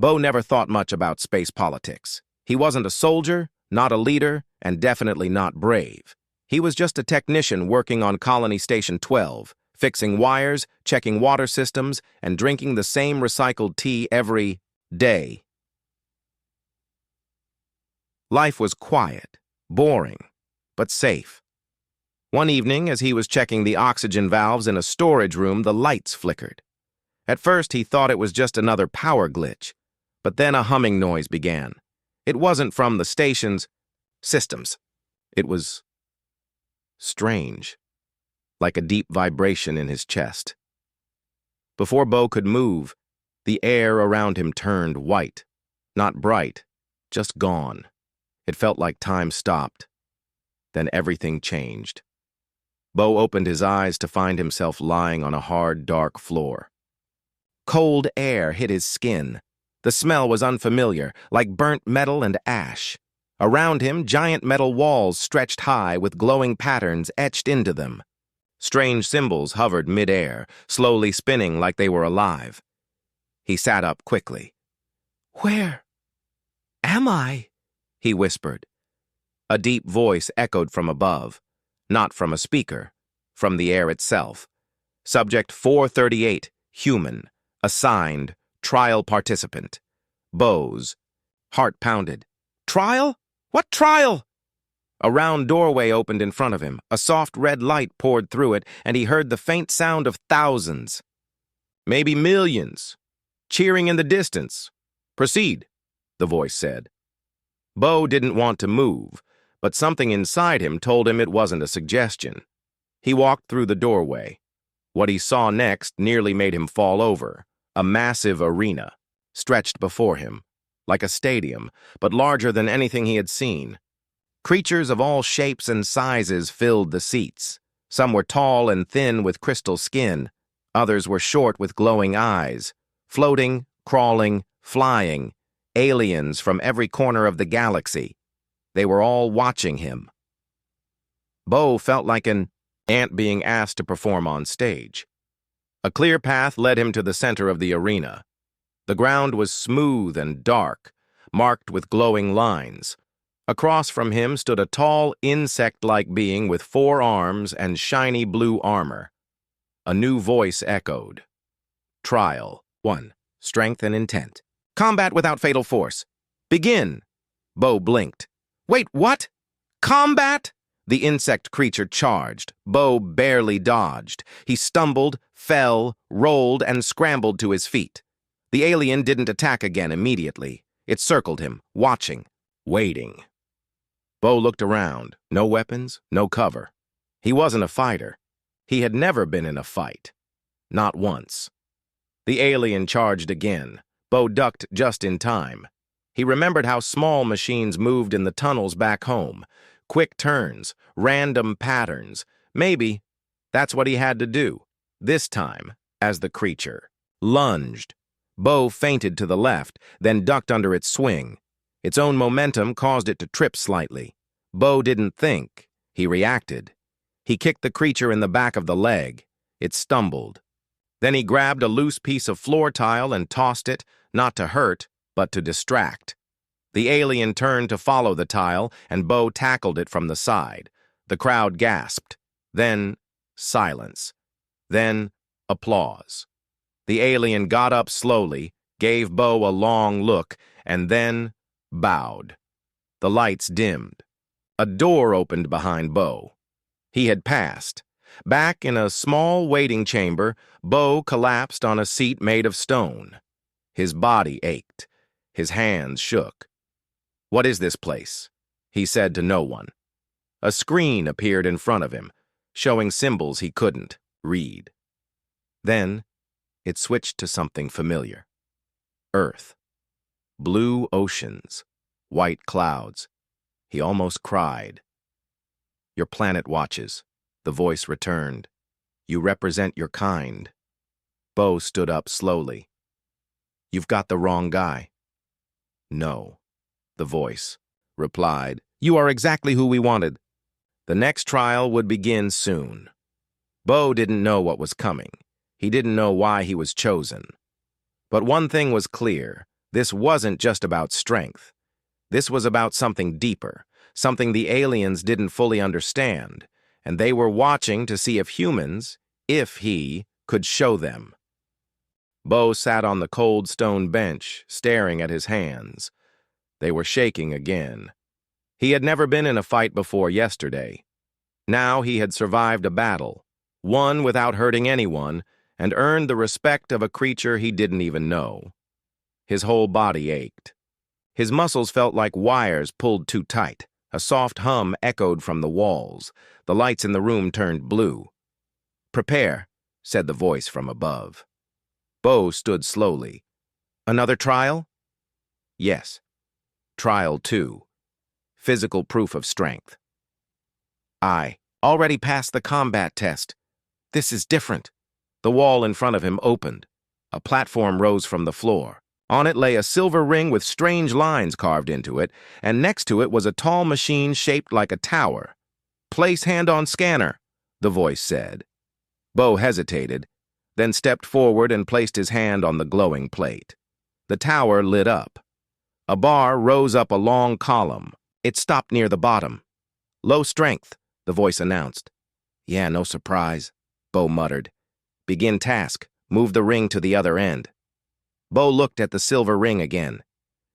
Bo never thought much about space politics. He wasn't a soldier, not a leader, and definitely not brave. He was just a technician working on Colony Station 12, fixing wires, checking water systems, and drinking the same recycled tea every day. Life was quiet, boring, but safe. One evening, as he was checking the oxygen valves in a storage room, the lights flickered. At first, he thought it was just another power glitch, but then a humming noise began. It wasn't from the station's systems. It was strange, like a deep vibration in his chest. Before Bo could move, the air around him turned white, not bright, just gone. It felt like time stopped. Then everything changed. Bo opened his eyes to find himself lying on a hard, dark floor. Cold air hit his skin. The smell was unfamiliar, like burnt metal and ash. Around him, giant metal walls stretched high with glowing patterns etched into them. Strange symbols hovered mid-air, slowly spinning like they were alive. He sat up quickly. "Where am I?" he whispered. A deep voice echoed from above, not from a speaker, from the air itself. Subject 438, human, assigned, trial participant. Bo's heart pounded. "Trial? What trial?" A round doorway opened in front of him. A soft red light poured through it, and he heard the faint sound of thousands, maybe millions, cheering in the distance. "Proceed," the voice said. Bo didn't want to move, but something inside him told him it wasn't a suggestion. He walked through the doorway. What he saw next nearly made him fall over. A massive arena, stretched before him, like a stadium, but larger than anything he had seen. Creatures of all shapes and sizes filled the seats. Some were tall and thin with crystal skin. Others were short with glowing eyes. Floating, crawling, flying. Aliens from every corner of the galaxy. They were all watching him. Bo felt like an ant being asked to perform on stage. A clear path led him to the center of the arena. The ground was smooth and dark, marked with glowing lines. Across from him stood a tall, insect-like being with 4 arms and shiny blue armor. A new voice echoed. Trial 1. Strength and intent. Combat without fatal force. Begin. Bo blinked. Wait, what? Combat? The insect creature charged. Bo barely dodged. He stumbled, fell, rolled, and scrambled to his feet. The alien didn't attack again immediately. It circled him, watching, waiting. Bo looked around. No weapons, no cover. He wasn't a fighter. He had never been in a fight. Not once. The alien charged again. Bo ducked just in time. He remembered how small machines moved in the tunnels back home. Quick turns, random patterns. Maybe that's what he had to do. This time, as the creature lunged. Bo feinted to the left, then ducked under its swing. Its own momentum caused it to trip slightly. Bo didn't think. He reacted. He kicked the creature in the back of the leg. It stumbled. Then he grabbed a loose piece of floor tile and tossed it, not to hurt, but to distract. The alien turned to follow the tile, and Bo tackled it from the side. The crowd gasped. Then silence. Then applause. The alien got up slowly, gave Bo a long look, and then bowed. The lights dimmed. A door opened behind Bo. He had passed. Back in a small waiting chamber, Bo collapsed on a seat made of stone. His body ached. His hands shook. "What is this place?" he said to no one. A screen appeared in front of him, showing symbols he couldn't read. Then it switched to something familiar. Earth. Blue oceans. White clouds. He almost cried. "Your planet watches," the voice returned. "You represent your kind." Bo stood up slowly. "You've got the wrong guy." "No," the voice replied. "You are exactly who we wanted." The next trial would begin soon. Bo didn't know what was coming. He didn't know why he was chosen. But one thing was clear. This wasn't just about strength. This was about something deeper, something the aliens didn't fully understand, and they were watching to see if he could show them. Bo sat on the cold stone bench, staring at his hands. They were shaking again. He had never been in a fight before yesterday. Now he had survived a battle, won without hurting anyone, and earned the respect of a creature he didn't even know. His whole body ached. His muscles felt like wires pulled too tight. A soft hum echoed from the walls. The lights in the room turned blue. "Prepare," said the voice from above. Bo stood slowly. "Another trial?" "Yes. Trial 2. Physical proof of strength." "I already passed the combat test. This is different." The wall in front of him opened. A platform rose from the floor. On it lay a silver ring with strange lines carved into it, and next to it was a tall machine shaped like a tower. "Place hand on scanner," the voice said. Bo hesitated, then stepped forward and placed his hand on the glowing plate. The tower lit up. A bar rose up a long column. It stopped near the bottom. "Low strength," the voice announced. "Yeah, no surprise," Bo muttered. "Begin task. Move the ring to the other end." Bo looked at the silver ring again.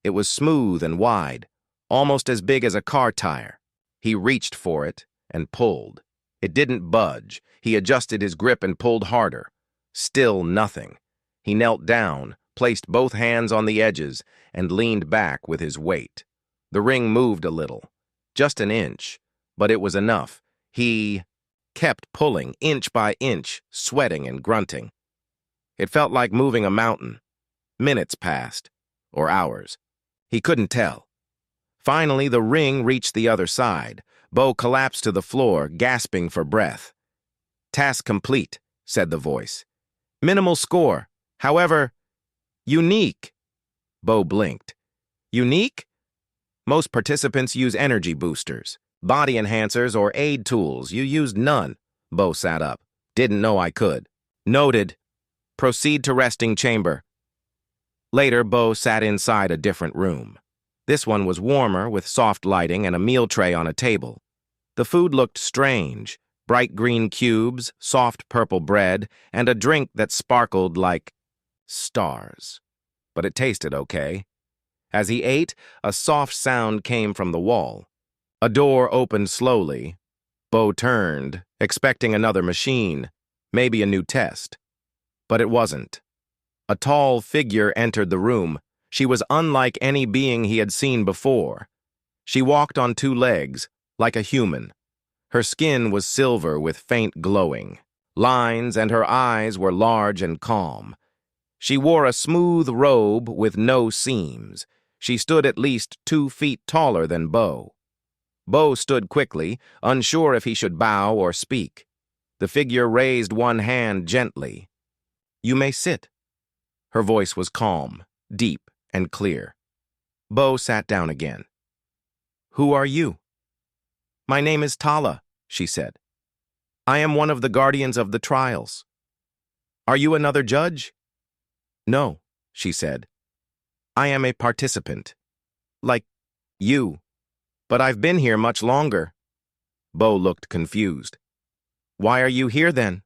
It was smooth and wide, almost as big as a car tire. He reached for it and pulled. It didn't budge. He adjusted his grip and pulled harder. Still nothing. He knelt down, placed both hands on the edges, and leaned back with his weight. The ring moved a little, just an inch, but it was enough. He kept pulling, inch by inch, sweating and grunting. It felt like moving a mountain. Minutes passed, or hours. He couldn't tell. Finally, the ring reached the other side. Bo collapsed to the floor, gasping for breath. "Task complete," said the voice. "Minimal score. However, unique." Bo blinked. "Unique?" "Most participants use energy boosters, body enhancers, or aid tools. You used none." Bo sat up. "Didn't know I could." "Noted. Proceed to resting chamber." Later, Bo sat inside a different room. This one was warmer, with soft lighting and a meal tray on a table. The food looked strange: bright green cubes, soft purple bread, and a drink that sparkled like stars. But it tasted okay. As he ate, a soft sound came from the wall. A door opened slowly. Bo turned, expecting another machine, maybe a new test. But it wasn't. A tall figure entered the room. She was unlike any being he had seen before. She walked on two legs, like a human. Her skin was silver with faint glowing lines, and her eyes were large and calm. She wore a smooth robe with no seams. She stood at least 2 feet taller than Bo. Bo stood quickly, unsure if he should bow or speak. The figure raised one hand gently. "You may sit." Her voice was calm, deep, and clear. Bo sat down again. "Who are you?" "My name is Tala," she said. "I am one of the guardians of the trials." "Are you another judge?" "No," she said. "I am a participant. Like you. But I've been here much longer." Bo looked confused. "Why are you here then?"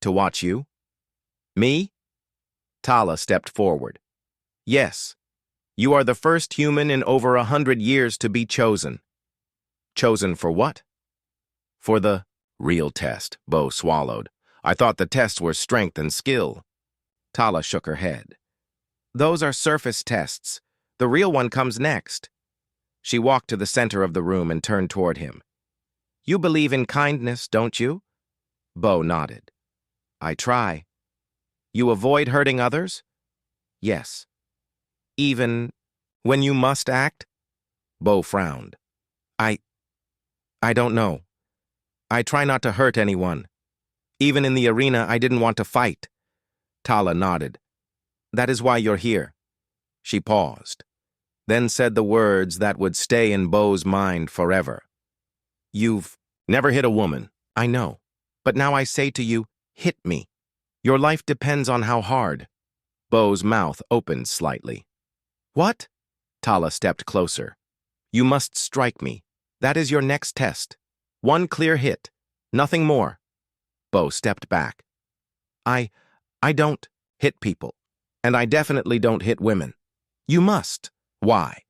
"To watch you." "Me?" Tala stepped forward. "Yes. You are the first human in over 100 years to be chosen." "Chosen for what?" "For the real test," Bo swallowed. "I thought the tests were strength and skill." Tala shook her head. "Those are surface tests. The real one comes next." She walked to the center of the room and turned toward him. "You believe in kindness, don't you?" Bo nodded. "I try." "You avoid hurting others?" "Yes." "Even when you must act?" Bo frowned. I don't know. I try not to hurt anyone. Even in the arena, I didn't want to fight." Tala nodded. "That is why you're here." She paused, then said the words that would stay in Bo's mind forever. "You've never hit a woman, I know. But now I say to you, hit me. Your life depends on how hard." Bo's mouth opened slightly. What? Tala stepped closer. You must strike me. That is your next test. One clear hit. Nothing more. Bo stepped back. I don't hit people. And I definitely don't hit women. You must. Why?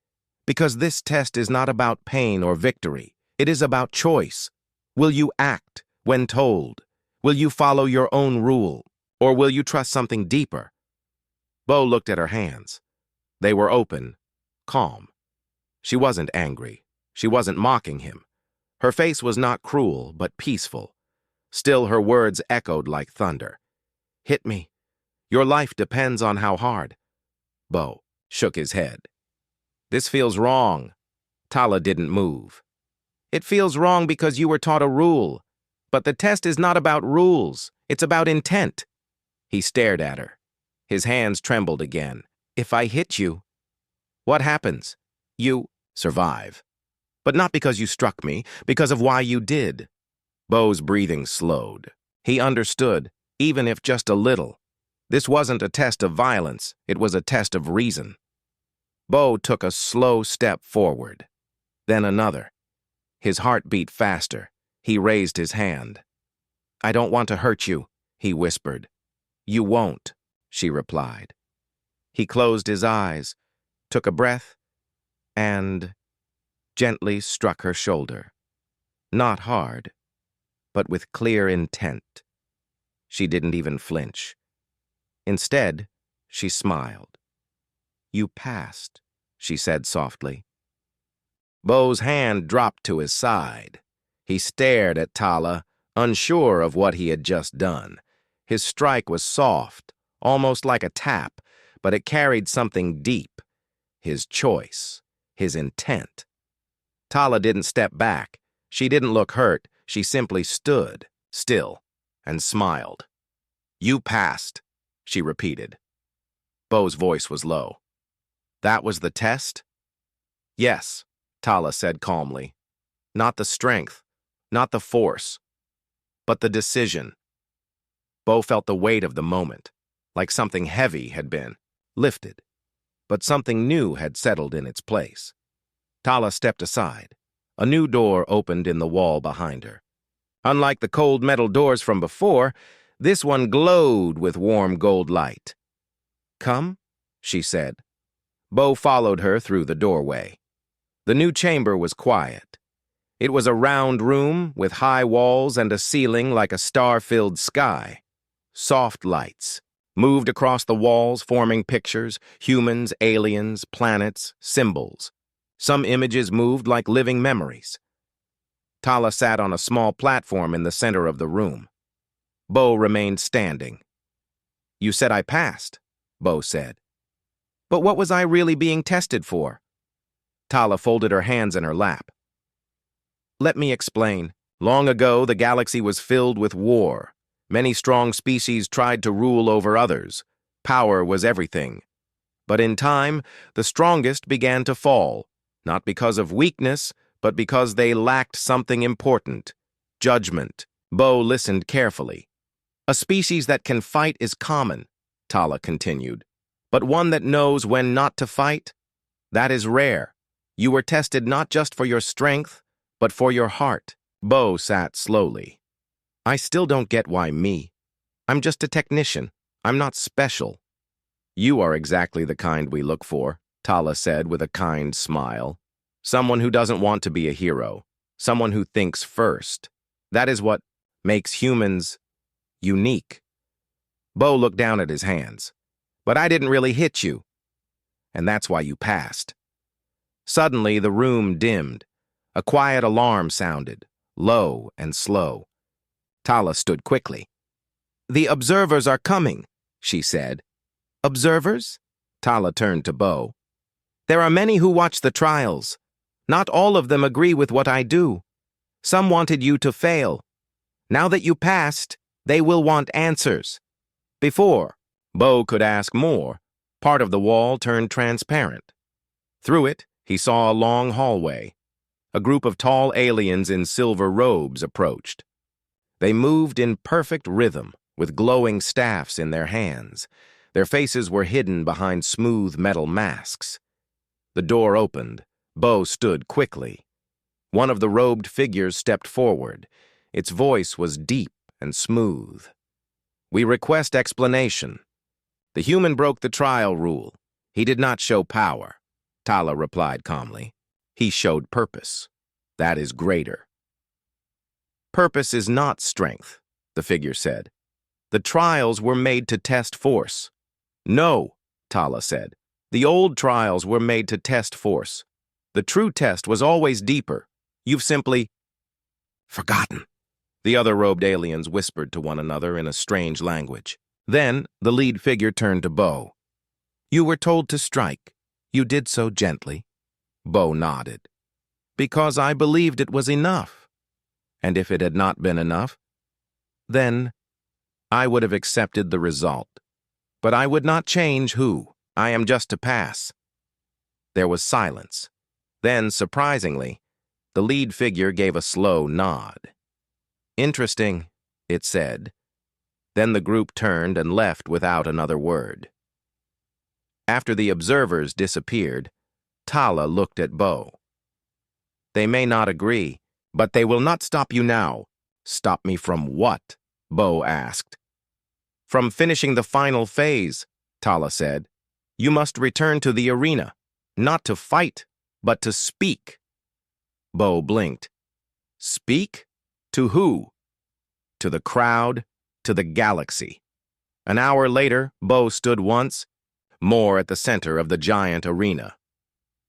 Because this test is not about pain or victory. It is about choice. Will you act when told? Will you follow your own rule? Or will you trust something deeper? Bo looked at her hands. They were open, calm. She wasn't angry. She wasn't mocking him. Her face was not cruel, but peaceful. Still, her words echoed like thunder. Hit me. Your life depends on how hard. Bo shook his head. This feels wrong. Tala didn't move. It feels wrong because you were taught a rule. But the test is not about rules. It's about intent. He stared at her. His hands trembled again. If I hit you, what happens? You survive. But not because you struck me, because of why you did. Bo's breathing slowed. He understood, even if just a little. This wasn't a test of violence, it was a test of reason. Bo took a slow step forward, then another. His heart beat faster. He raised his hand. I don't want to hurt you, he whispered. You won't, she replied. He closed his eyes, took a breath, and gently struck her shoulder. Not hard, but with clear intent. She didn't even flinch. Instead, she smiled. You passed, she said softly. Bo's hand dropped to his side. He stared at Tala, unsure of what he had just done. His strike was soft, almost like a tap, but it carried something deep. His choice, his intent. Tala didn't step back. She didn't look hurt. She simply stood, still, and smiled. You passed, she repeated. Bo's voice was low. That was the test? Yes, Tala said calmly. Not the strength, not the force, but the decision. Bo felt the weight of the moment, like something heavy had been lifted, but something new had settled in its place. Tala stepped aside. A new door opened in the wall behind her. Unlike the cold metal doors from before, this one glowed with warm gold light. Come, she said. Bo followed her through the doorway. The new chamber was quiet. It was a round room with high walls and a ceiling like a star-filled sky. Soft lights moved across the walls, forming pictures, humans, aliens, planets, symbols. Some images moved like living memories. Tala sat on a small platform in the center of the room. Bo remained standing. You said I passed, Bo said. But what was I really being tested for? Tala folded her hands in her lap. Let me explain. Long ago, the galaxy was filled with war. Many strong species tried to rule over others. Power was everything. But in time, the strongest began to fall, not because of weakness, but because they lacked something important. Judgment. Bo listened carefully. A species that can fight is common, Tala continued. But one that knows when not to fight? That is rare. You were tested not just for your strength, but for your heart. Bo sat slowly. I still don't get why me. I'm just a technician. I'm not special. You are exactly the kind we look for, Tala said with a kind smile. Someone who doesn't want to be a hero. Someone who thinks first. That is what makes humans unique. Bo looked down at his hands. But I didn't really hit you. And that's why you passed. Suddenly, the room dimmed. A quiet alarm sounded, low and slow. Tala stood quickly. The observers are coming, she said. Observers? Tala turned to Bo. There are many who watch the trials. Not all of them agree with what I do. Some wanted you to fail. Now that you passed, they will want answers. Before, Bo could ask more. Part of the wall turned transparent. Through it, he saw a long hallway. A group of tall aliens in silver robes approached. They moved in perfect rhythm, with glowing staffs in their hands. Their faces were hidden behind smooth metal masks. The door opened. Bo stood quickly. One of the robed figures stepped forward. Its voice was deep and smooth. "We request explanation. The human broke the trial rule. He did not show power," Tala replied calmly. "He showed purpose. That is greater." "Purpose is not strength," the figure said. "The trials were made to test force." "No," Tala said. "The old trials were made to test force. The true test was always deeper. You've simply forgotten." The other robed aliens whispered to one another in a strange language. Then the lead figure turned to Bo. "You were told to strike. You did so gently." Bo nodded. "Because I believed it was enough. And if it had not been enough, then I would have accepted the result. But I would not change who. I am just to pass." There was silence. Then, surprisingly, the lead figure gave a slow nod. "Interesting," it said. Then the group turned and left without another word. After the observers disappeared, Tala looked at Bo. "They may not agree, but they will not stop you now." "Stop me from what?" Bo asked. "From finishing the final phase," Tala said. "You must return to the arena, not to fight, but to speak." Bo blinked. "Speak? To who?" "To the crowd, to the galaxy." An hour later, Bo stood once more at the center of the giant arena.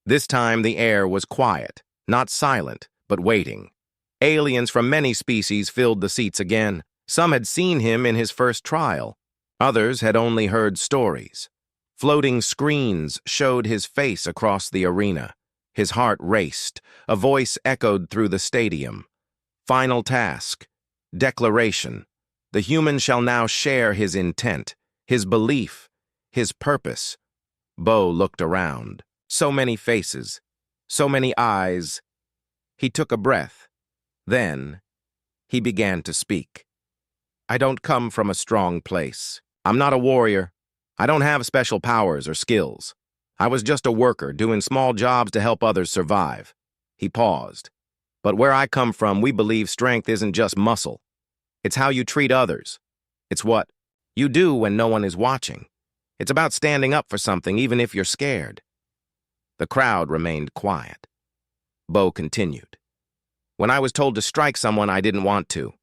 This time the air was quiet, not silent, but waiting. Aliens from many species filled the seats again. Some had seen him in his first trial. Others had only heard stories. Floating screens showed his face across the arena. His heart raced. A voice echoed through the stadium. "Final task. Declaration. The human shall now share his intent, his belief, his purpose." Bo looked around. So many faces. So many eyes. He took a breath. Then he began to speak. "I don't come from a strong place. I'm not a warrior. I don't have special powers or skills. I was just a worker doing small jobs to help others survive." He paused. "But where I come from, we believe strength isn't just muscle. It's how you treat others. It's what you do when no one is watching. It's about standing up for something even if you're scared." The crowd remained quiet. Bo continued. "When I was told to strike someone, I didn't want to.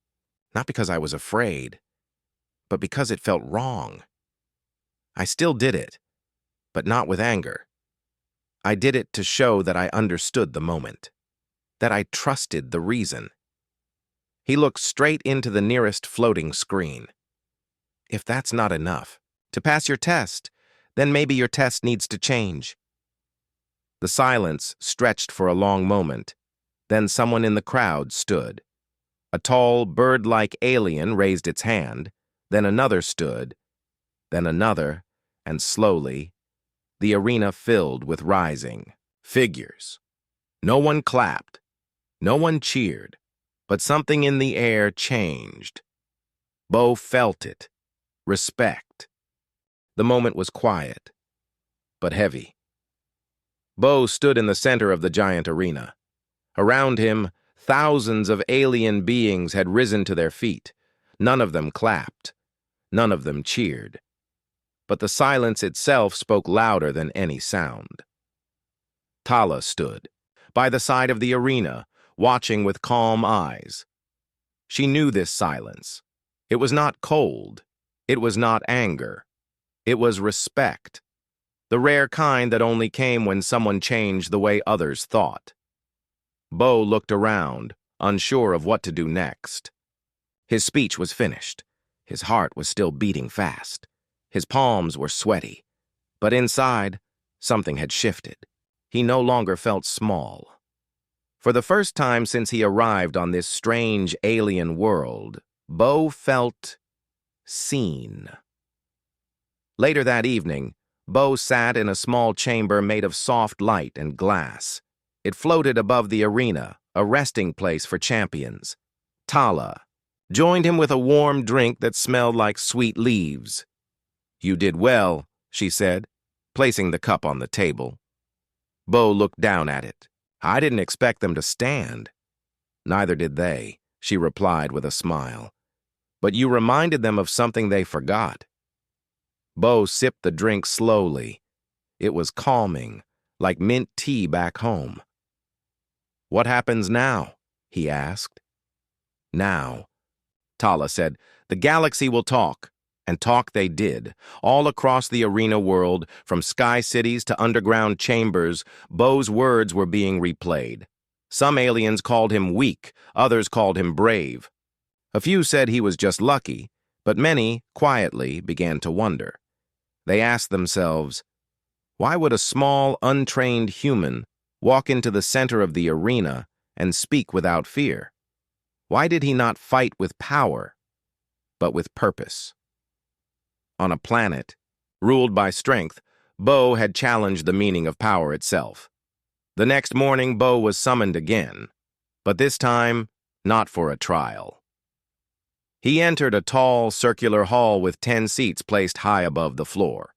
Not because I was afraid, but because it felt wrong. I still did it, but not with anger. I did it to show that I understood the moment, that I trusted the reason." He looked straight into the nearest floating screen. "If that's not enough to pass your test, then maybe your test needs to change." The silence stretched for a long moment. Then someone in the crowd stood. A tall, bird-like alien raised its hand. Then another stood. Then another, and slowly, the arena filled with rising figures. No one clapped. No one cheered. But something in the air changed. Bo felt it. Respect. The moment was quiet, but heavy. Bo stood in the center of the giant arena. Around him, thousands of alien beings had risen to their feet. None of them clapped. None of them cheered. But the silence itself spoke louder than any sound. Tala stood, by the side of the arena, watching with calm eyes. She knew this silence. It was not cold. It was not anger. It was respect. The rare kind that only came when someone changed the way others thought. Bo looked around, unsure of what to do next. His speech was finished. His heart was still beating fast. His palms were sweaty. But inside, something had shifted. He no longer felt small. For the first time since he arrived on this strange alien world, Bo felt seen. Later that evening, Bo sat in a small chamber made of soft light and glass. It floated above the arena, a resting place for champions. Tala joined him with a warm drink that smelled like sweet leaves. "You did well," she said, placing the cup on the table. Bo looked down at it. I didn't expect them to stand. Neither did they, she replied with a smile. But you reminded them of something they forgot. Bo sipped the drink slowly. It was calming, like mint tea back home. What happens now? He asked. Now, Tala said, the galaxy will talk. And talk they did. All across the arena world, from sky cities to underground chambers, Bo's words were being replayed. Some aliens called him weak, others called him brave. A few said he was just lucky, but many, quietly, began to wonder. They asked themselves, why would a small, untrained human walk into the center of the arena and speak without fear? Why did he not fight with power, but with purpose? On a planet ruled by strength, Bo had challenged the meaning of power itself. The next morning, Bo was summoned again, but this time, not for a trial. He entered a tall, circular hall with 10 seats placed high above the floor.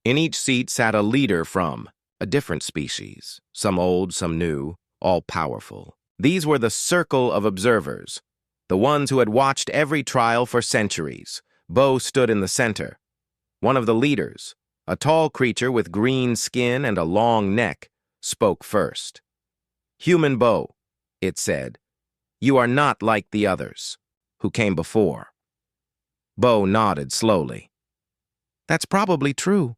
In each seat sat a leader from a different species, some old, some new, all powerful. These were the circle of observers, the ones who had watched every trial for centuries. Bo stood in the center. One of the leaders, a tall creature with green skin and a long neck, spoke first. Human Bo, it said, you are not like the others, who came before. Bo nodded slowly. That's probably true.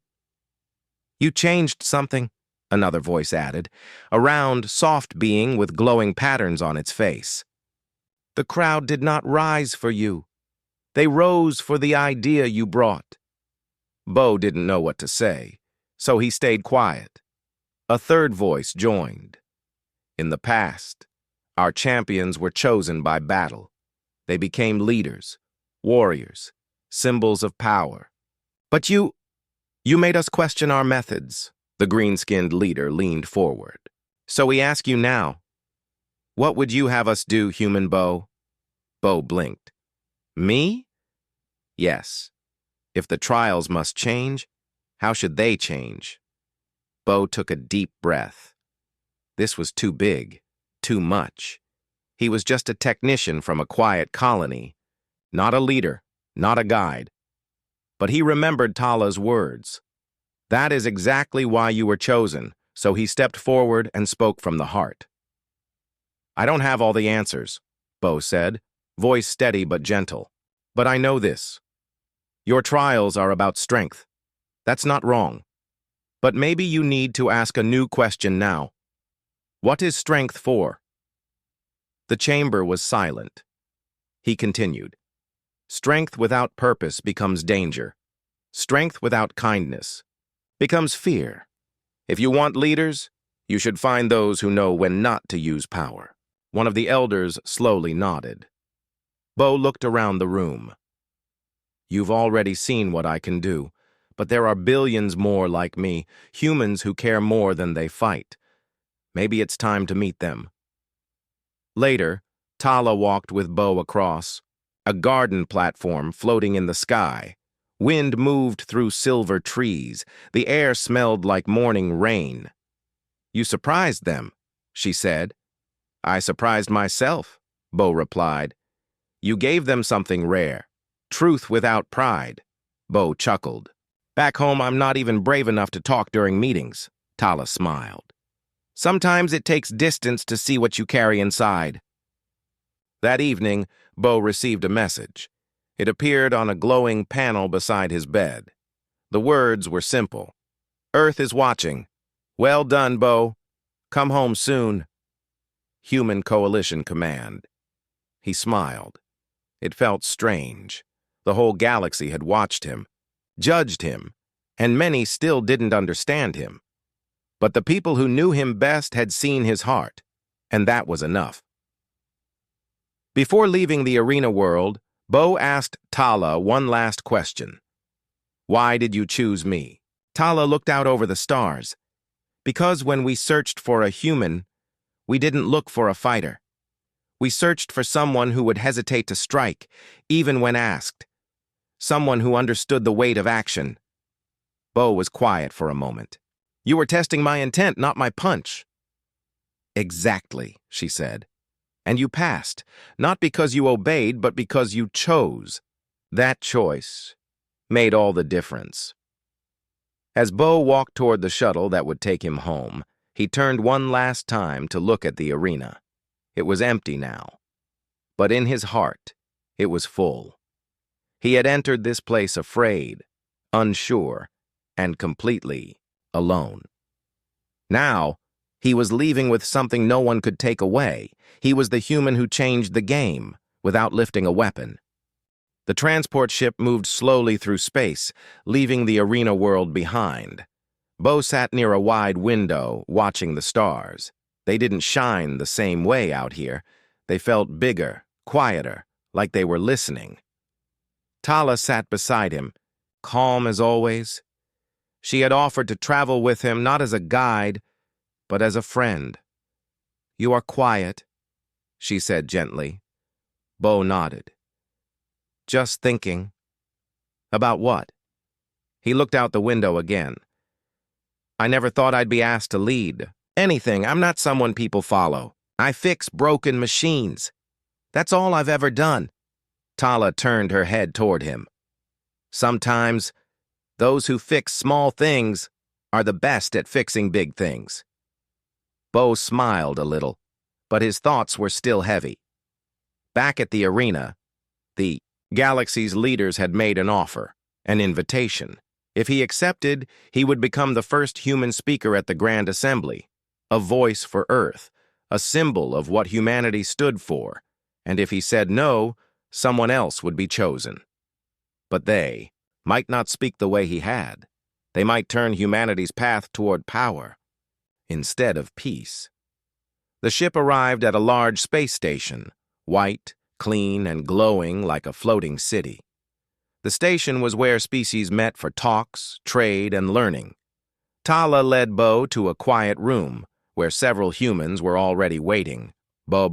You changed something, another voice added, a round, soft being with glowing patterns on its face. The crowd did not rise for you. They rose for the idea you brought. Bo didn't know what to say, so he stayed quiet. A third voice joined. In the past, our champions were chosen by battle. They became leaders, warriors, symbols of power. But you made us question our methods. The green-skinned leader leaned forward. So we ask you now, what would you have us do, human Bo? Bo blinked. Me? Yes. If the trials must change, how should they change? Bo took a deep breath. This was too big, too much. He was just a technician from a quiet colony, not a leader, not a guide. But he remembered Tala's words. That is exactly why you were chosen, so he stepped forward and spoke from the heart. I don't have all the answers, Bo said, voice steady but gentle. But I know this. Your trials are about strength. That's not wrong. But maybe you need to ask a new question now. What is strength for? The chamber was silent. He continued. Strength without purpose becomes danger. Strength without kindness becomes fear. If you want leaders, you should find those who know when not to use power. One of the elders slowly nodded. Bo looked around the room. You've already seen what I can do, but there are billions more like me, humans who care more than they fight. Maybe it's time to meet them. Later, Tala walked with Bo across, a garden platform floating in the sky. Wind moved through silver trees. The air smelled like morning rain. You surprised them, she said. I surprised myself, Bo replied. You gave them something rare. Truth without pride, Bo chuckled. Back home, I'm not even brave enough to talk during meetings, Tala smiled. Sometimes it takes distance to see what you carry inside. That evening, Bo received a message. It appeared on a glowing panel beside his bed. The words were simple. Earth is watching. Well done, Bo. Come home soon. Human Coalition Command. He smiled. It felt strange. The whole galaxy had watched him, judged him, and many still didn't understand him. But the people who knew him best had seen his heart, and that was enough. Before leaving the arena world, Bo asked Tala one last question. Why did you choose me? Tala looked out over the stars. Because when we searched for a human, we didn't look for a fighter. We searched for someone who would hesitate to strike, even when asked. Someone who understood the weight of action. Bo was quiet for a moment. You were testing my intent, not my punch. Exactly, she said. And you passed, not because you obeyed, but because you chose. That choice made all the difference. As Bo walked toward the shuttle that would take him home, he turned one last time to look at the arena. It was empty now, but in his heart, it was full. He had entered this place afraid, unsure, and completely alone. Now, he was leaving with something no one could take away. He was the human who changed the game without lifting a weapon. The transport ship moved slowly through space, leaving the arena world behind. Bo sat near a wide window, watching the stars. They didn't shine the same way out here. They felt bigger, quieter, like they were listening. Tala sat beside him, calm as always. She had offered to travel with him not as a guide, but as a friend. "You are quiet," she said gently. Bo nodded. "Just thinking." "About what?" He looked out the window again. "I never thought I'd be asked to lead. Anything. I'm not someone people follow. I fix broken machines. That's all I've ever done." Tala turned her head toward him. "Sometimes, those who fix small things are the best at fixing big things." Bo smiled a little, but his thoughts were still heavy. Back at the arena, the galaxy's leaders had made an offer, an invitation. If he accepted, he would become the first human speaker at the Grand Assembly, a voice for Earth, a symbol of what humanity stood for, and if he said no, someone else would be chosen. But they might not speak the way he had. They might turn humanity's path toward power instead of peace. The ship arrived at a large space station, white, clean, and glowing like a floating city. The station was where species met for talks, trade, and learning. Tala led Bo to a quiet room where several humans were already waiting. Bo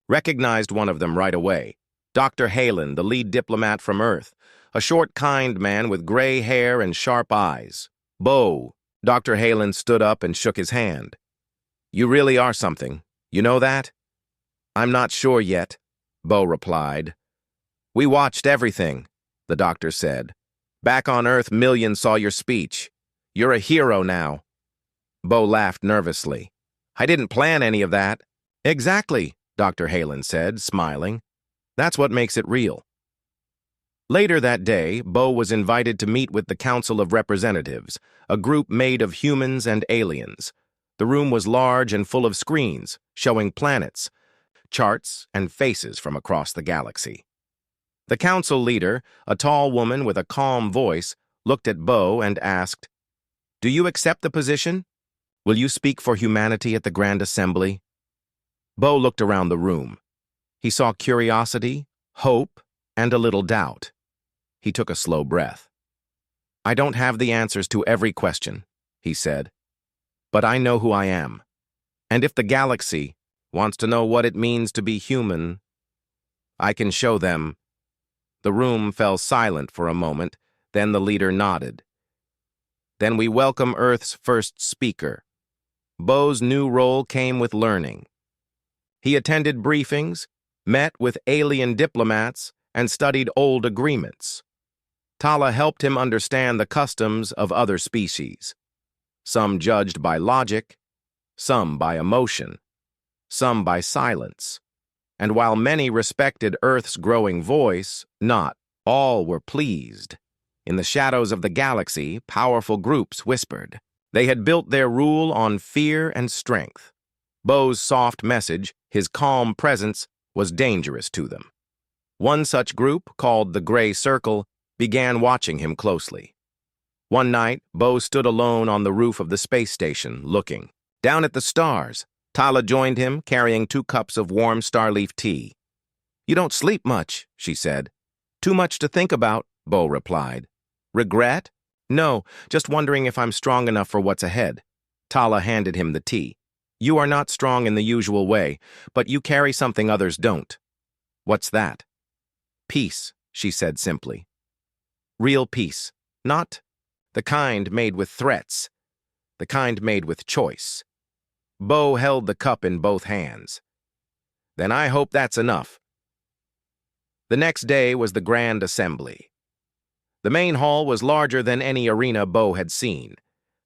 recognized one of them right away. Dr. Halen, the lead diplomat from Earth, a short, kind man with gray hair and sharp eyes. "Bo," Dr. Halen stood up and shook his hand. "You really are something. You know that?" "I'm not sure yet," Bo replied. "We watched everything," the doctor said. "Back on Earth, millions saw your speech. You're a hero now." Bo laughed nervously. "I didn't plan any of that." "Exactly," Dr. Halen said, smiling. "That's what makes it real." Later that day, Bo was invited to meet with the Council of Representatives, a group made of humans and aliens. The room was large and full of screens, showing planets, charts, and faces from across the galaxy. The council leader, a tall woman with a calm voice, looked at Bo and asked, "Do you accept the position? Will you speak for humanity at the Grand Assembly?" Bo looked around the room. He saw curiosity, hope, and a little doubt. He took a slow breath. "I don't have the answers to every question," he said, "but I know who I am. And if the galaxy wants to know what it means to be human, I can show them." The room fell silent for a moment, then the leader nodded. "Then we welcome Earth's first speaker." Bo's new role came with learning. He attended briefings, met with alien diplomats, and studied old agreements. Tala helped him understand the customs of other species. Some judged by logic, some by emotion, some by silence. And while many respected Earth's growing voice, not all were pleased. In the shadows of the galaxy, powerful groups whispered. They had built their rule on fear and strength. Bo's soft message, his calm presence, was dangerous to them. One such group, called the Gray Circle, began watching him closely. One night, Bo stood alone on the roof of the space station, looking. Down at the stars, Tala joined him, carrying 2 cups of warm starleaf tea. "You don't sleep much," she said. "Too much to think about," Bo replied. "Regret?" "No, just wondering if I'm strong enough for what's ahead." Tala handed him the tea. "You are not strong in the usual way, but you carry something others don't." "What's that?" "Peace," she said simply. "Real peace, not the kind made with threats. the kind made with choice. Bo held the cup in both hands. Then I hope that's enough. The next day was the grand assembly. The main hall was larger than any arena Bo had seen.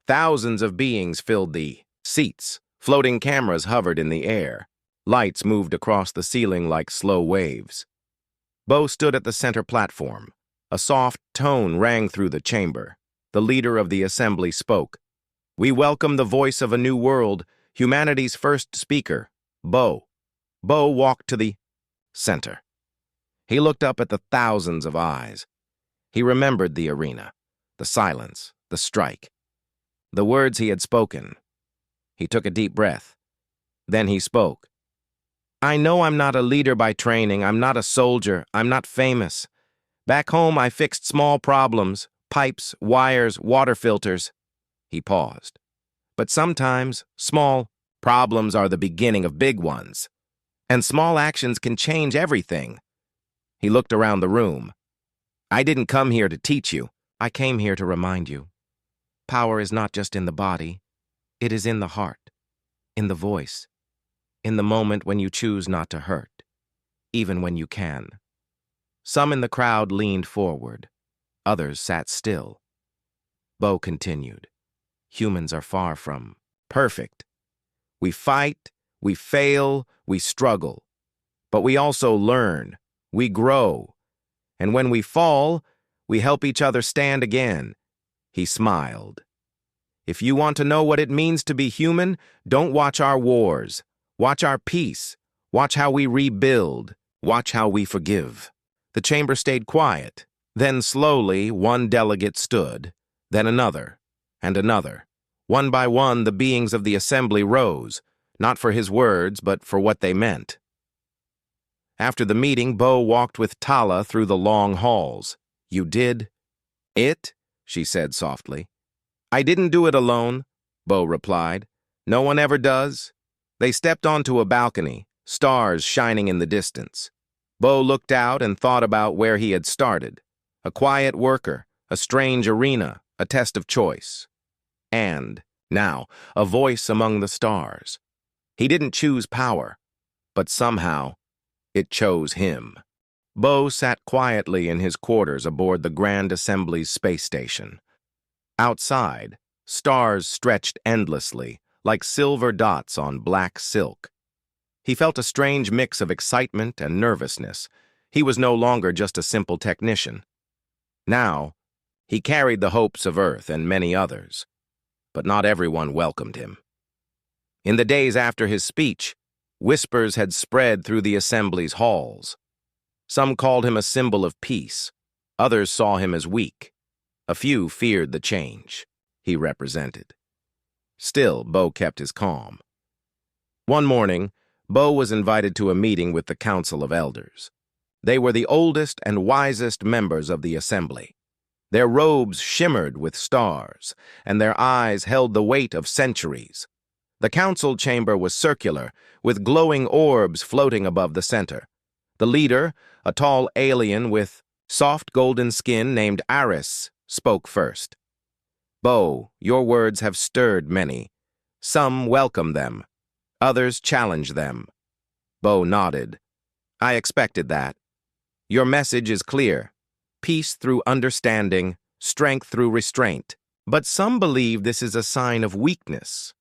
Thousands of beings filled the seats. Floating cameras hovered in the air. Lights moved across the ceiling like slow waves. Bo stood at the center platform. A soft tone rang through the chamber. The leader of the assembly spoke. "We welcome the voice of a new world, humanity's first speaker, Bo." Bo walked to the center. He looked up at the thousands of eyes. He remembered the arena, the silence, the strike, the words he had spoken. He took a deep breath. Then he spoke. "I know I'm not a leader by training. I'm not a soldier. I'm not famous. Back home, I fixed small problems, pipes, wires, water filters." He paused. "But sometimes, small problems are the beginning of big ones. And small actions can change everything." He looked around the room. "I didn't come here to teach you. I came here to remind you. Power is not just in the body. It is in the heart, in the voice, in the moment when you choose not to hurt, even when you can." Some in the crowd leaned forward. Others sat still. Bo continued. "Humans are far from perfect. We fight, we fail, we struggle. But we also learn, we grow. And when we fall, we help each other stand again." He smiled. "If you want to know what it means to be human, don't watch our wars. Watch our peace. Watch how we rebuild. Watch how we forgive." The chamber stayed quiet. Then slowly, one delegate stood, then another, and another. One by one, the beings of the assembly rose, not for his words, but for what they meant. After the meeting, Bo walked with Tala through the long halls. "You did it?" she said softly. "I didn't do it alone," Bo replied. "No one ever does." They stepped onto a balcony, stars shining in the distance. Bo looked out and thought about where he had started. A quiet worker, a strange arena, a test of choice. And, now, a voice among the stars. He didn't choose power, but somehow, it chose him. Bo sat quietly in his quarters aboard the Grand Assembly's space station. Outside, stars stretched endlessly, like silver dots on black silk. He felt a strange mix of excitement and nervousness. He was no longer just a simple technician. Now, he carried the hopes of Earth and many others, but not everyone welcomed him. In the days after his speech, whispers had spread through the assembly's halls. Some called him a symbol of peace. Others saw him as weak. A few feared the change he represented. Still, Bo kept his calm. One morning, Bo was invited to a meeting with the Council of Elders. They were the oldest and wisest members of the assembly. Their robes shimmered with stars, and their eyes held the weight of centuries. The council chamber was circular, with glowing orbs floating above the center. The leader, a tall alien with soft golden skin named Aris, spoke first. "Bo, your words have stirred many. Some welcome them. Others challenge them." Bo nodded. "I expected that. Your message is clear. Peace through understanding, strength through restraint. But some believe this is a sign of weakness."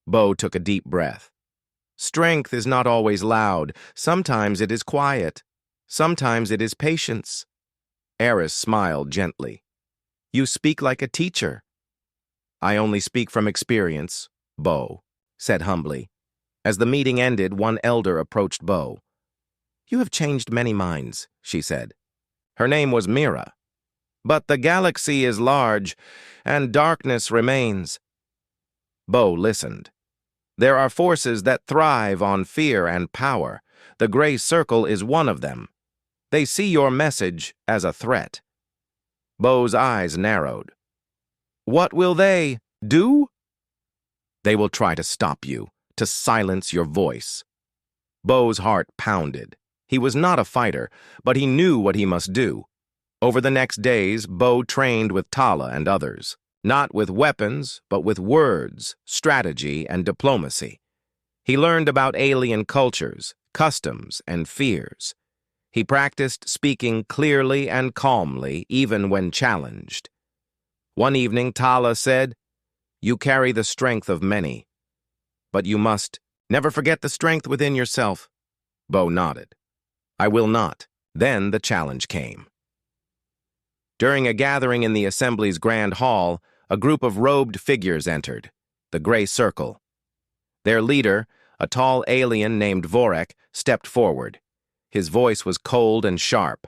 Bo took a deep breath. "Strength is not always loud. Sometimes it is quiet. Sometimes it is patience." Eris smiled gently. "You speak like a teacher." "I only speak from experience," Bo said humbly. As the meeting ended, one elder approached Bo. "You have changed many minds," she said. Her name was Mira. "But the galaxy is large, and darkness remains." Bo listened. "There are forces that thrive on fear and power. The gray circle is one of them. They see your message as a threat." Bo's eyes narrowed. "What will they do?" "They will try to stop you, to silence your voice." Bo's heart pounded. He was not a fighter, but he knew what he must do. Over the next days, Bo trained with Tala and others. not with weapons, but with words, strategy, and diplomacy. He learned about alien cultures, customs, and fears. He practiced speaking clearly and calmly, even when challenged. One evening, Tala said, "You carry the strength of many, but you must never forget the strength within yourself." Bo nodded. "I will not." Then the challenge came. During a gathering in the Assembly's Grand Hall, a group of robed figures entered, the Gray Circle. Their leader, a tall alien named Vorek, stepped forward. His voice was cold and sharp.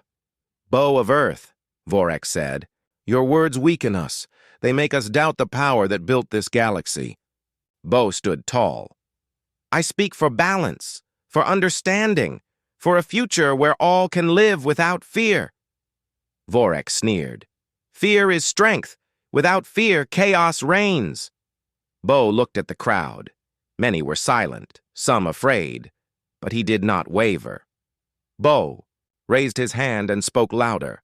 "Bow of Earth," Vorek said, "your words weaken us. They make us doubt the power that built this galaxy." Bo stood tall. "I speak for balance, for understanding, for a future where all can live without fear." Vorek sneered. "Fear is strength. Without fear, chaos reigns." Bo looked at the crowd. Many were silent, some afraid, but he did not waver. Bo raised his hand and spoke louder.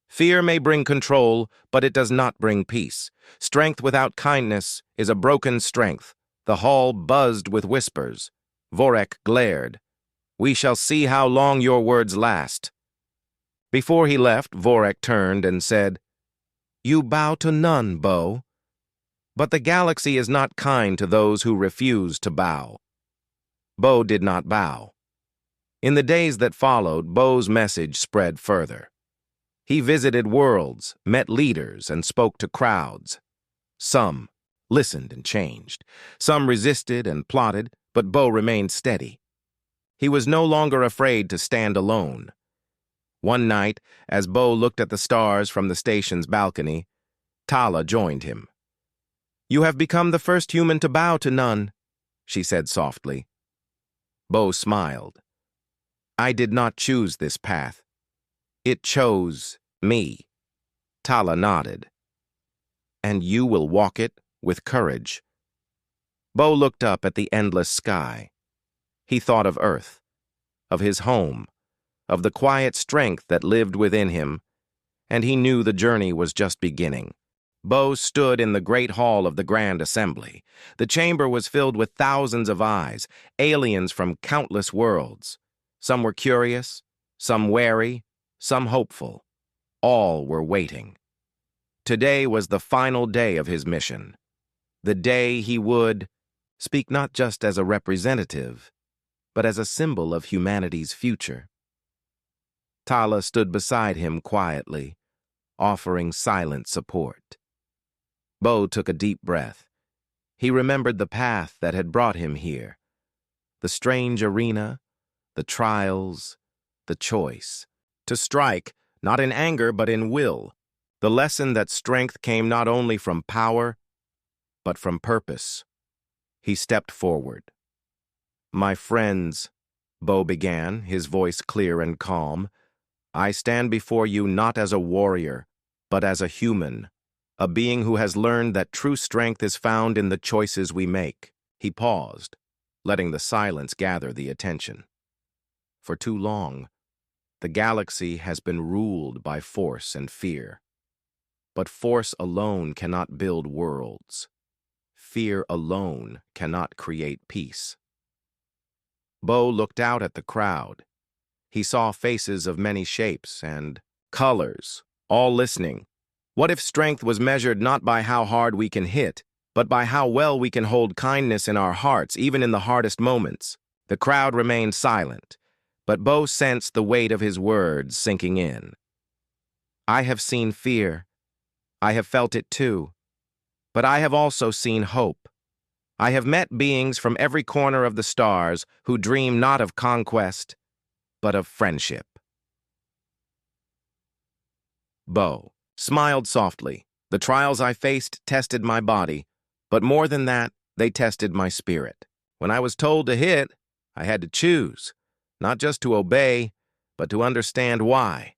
"Fear may bring control, but it does not bring peace. Strength without kindness is a broken strength." The hall buzzed with whispers. Vorek glared. "We shall see how long your words last." Before he left, Vorek turned and said, "You bow to none, Bo. But the galaxy is not kind to those who refuse to bow." Bo did not bow. In the days that followed, Bo's message spread further. He visited worlds, met leaders, and spoke to crowds. Some listened and changed. Some resisted and plotted, but Bo remained steady. He was no longer afraid to stand alone. One night, as Bo looked at the stars from the station's balcony, Tala joined him. "You have become the first human to bow to none," she said softly. Bo smiled. "I did not choose this path. It chose me." Tala nodded. "And you will walk it with courage." Bo looked up at the endless sky. He thought of Earth, of his home, of the quiet strength that lived within him, and he knew the journey was just beginning. Bo stood in the great hall of the Grand Assembly. The chamber was filled with thousands of eyes, aliens from countless worlds. Some were curious, some wary, some hopeful. All were waiting. Today was the final day of his mission. The day he would speak not just as a representative, but as a symbol of humanity's future. Tala stood beside him quietly, offering silent support. Bo took a deep breath. He remembered the path that had brought him here, the strange arena, the trials, the choice. To strike, not in anger but in will, the lesson that strength came not only from power, but from purpose. He stepped forward. "My friends," Bo began, his voice clear and calm, "I stand before you not as a warrior, but as a human, a being who has learned that true strength is found in the choices we make." He paused, letting the silence gather the attention. For too long, the galaxy has been ruled by force and fear. But force alone cannot build worlds. Fear alone cannot create peace. Bo looked out at the crowd. He saw faces of many shapes and colors, all listening. What if strength was measured not by how hard we can hit, but by how well we can hold kindness in our hearts, even in the hardest moments? The crowd remained silent, but Bo sensed the weight of his words sinking in. "I have seen fear. I have felt it too. But I have also seen hope. I have met beings from every corner of the stars who dream not of conquest, but of friendship." Bo smiled softly. "The trials I faced tested my body, but more than that, they tested my spirit. When I was told to hit, I had to choose, not just to obey, but to understand why."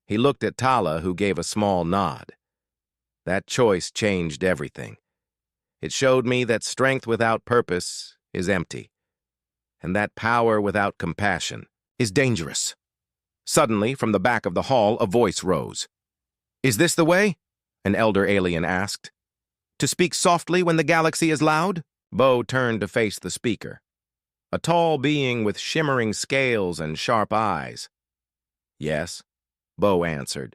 He looked at Tala, who gave a small nod. "That choice changed everything. It showed me that strength without purpose is empty, and that power without compassion is dangerous." Suddenly, from the back of the hall, a voice rose. "Is this the way?" an elder alien asked. To speak softly when the galaxy is loud? Bo turned to face the speaker, a tall being with shimmering scales and sharp eyes. Yes, Bo answered,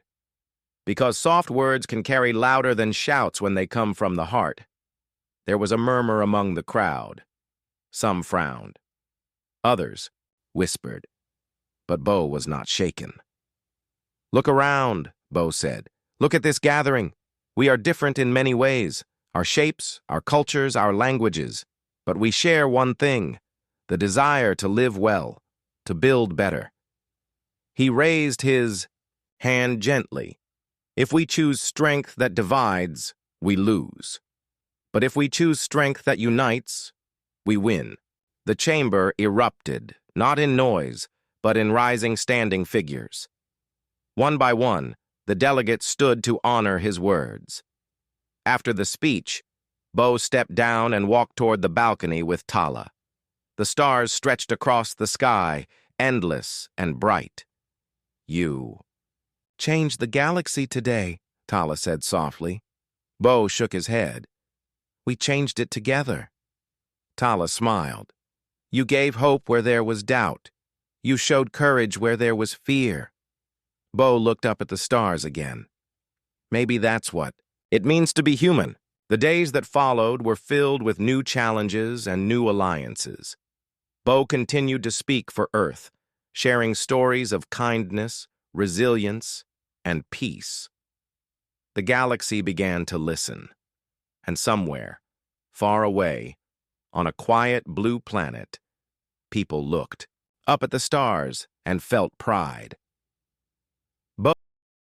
because soft words can carry louder than shouts when they come from the heart. There was a murmur among the crowd. Some frowned. Others whispered. But Bo was not shaken. Look around, Bo said. Look at this gathering. We are different in many ways, our shapes, our cultures, our languages. But we share one thing, the desire to live well, to build better. He raised his hand gently. If we choose strength that divides, we lose. But if we choose strength that unites, we win. The chamber erupted, not in noise, but in rising standing figures. One by one, the delegates stood to honor his words. After the speech, Bo stepped down and walked toward the balcony with Tala. The stars stretched across the sky, endless and bright. You changed the galaxy today, Tala said softly. Bo shook his head. We changed it together. Tala smiled. You gave hope where there was doubt. You showed courage where there was fear. Bo looked up at the stars again. Maybe that's what it means to be human. The days that followed were filled with new challenges and new alliances. Bo continued to speak for Earth, sharing stories of kindness, resilience, and peace. The galaxy began to listen, and somewhere, far away, on a quiet blue planet, people looked up at the stars and felt pride. Bo